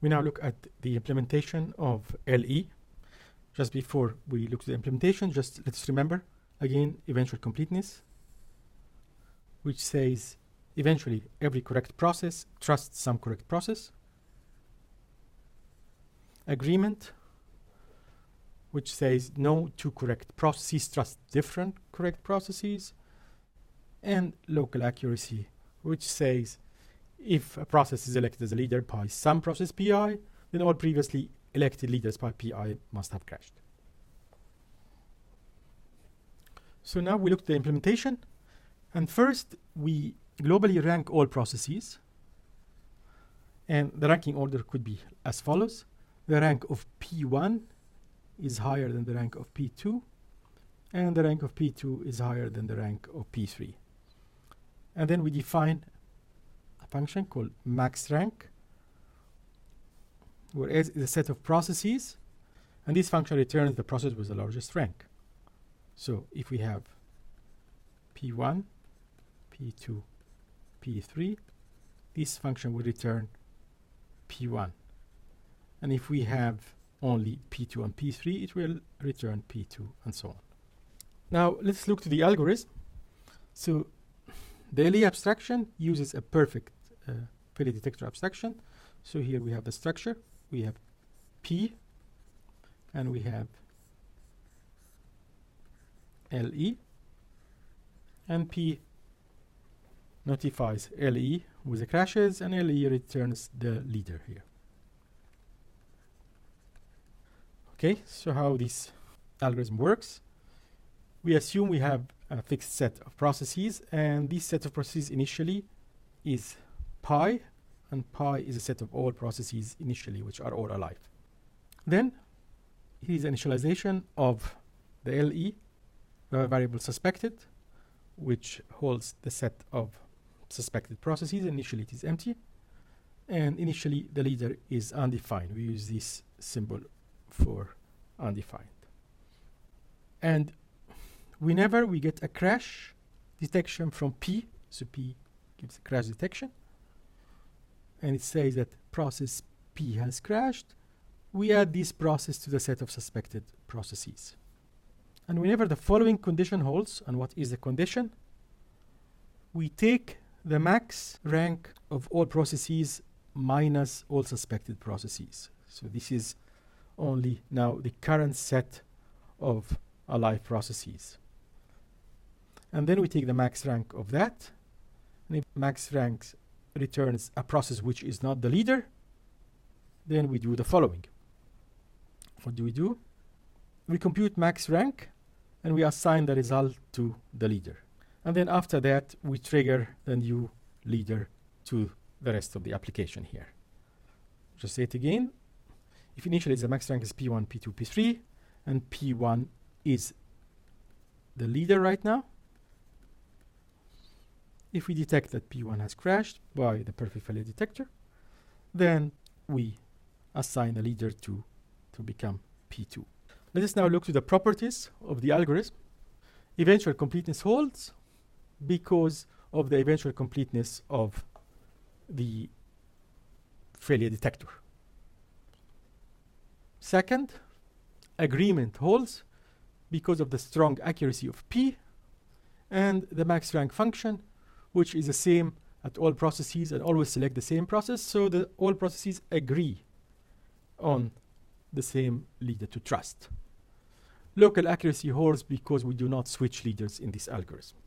We now look at the implementation of LE. Just before we look at the implementation, just let's remember again eventual completeness, which says eventually every correct process trusts some correct process. Agreement, which says no two correct processes trust different correct processes. And local accuracy, which says if a process is elected as a leader by some process PI, then all previously elected leaders by PI must have crashed. So now we look at the implementation, and first we globally rank all processes, and the ranking order could be as follows. The rank of P1 is higher than the rank of P2, and the rank of P2 is higher than the rank of P3. And then we define a function called max rank, where S is a set of processes, and this function returns the process with the largest rank. So if we have P1, P2, P3, this function will return P1. And if we have only P2 and P3, it will return P2, and so on. Now let's look to the algorithm. So the LE abstraction uses a perfect failure detector abstraction. So here we have the structure. We have P, and we have LE, and P notifies LE with the crashes, and LE returns the leader here. Okay, so how this algorithm works. We assume we have a fixed set of processes, and this set of processes initially is pi, and pi is a set of all processes initially which are all alive. Then here is initialization of the LE, the variable suspected, which holds the set of suspected processes. Initially it is empty, and initially the leader is undefined. We use this symbol for undefined. And whenever we get a crash detection from P, so P gives a crash detection, and it says that process P has crashed, we add this process to the set of suspected processes. And whenever the following condition holds, and what is the condition? We take the max rank of all processes minus all suspected processes. So this is only now the current set of alive processes. And then we take the max rank of that, and if max rank returns a process which is not the leader, then we do the following. What do? We compute max rank, and we assign the result to the leader. And then after that, we trigger the new leader to the rest of the application here. Just say it again. If initially the max rank is P1, P2, P3, and P1 is the leader right now, if we detect that P1 has crashed by the perfect failure detector, then we assign the leader to become P2. Let us now look to the properties of the algorithm. Eventual completeness holds because of the eventual completeness of the failure detector. Second, agreement holds because of the strong accuracy of P and the max rank function, which is the same at all processes and always select the same process, so that all processes agree on the same leader to trust. Local accuracy holds because we do not switch leaders in this algorithm.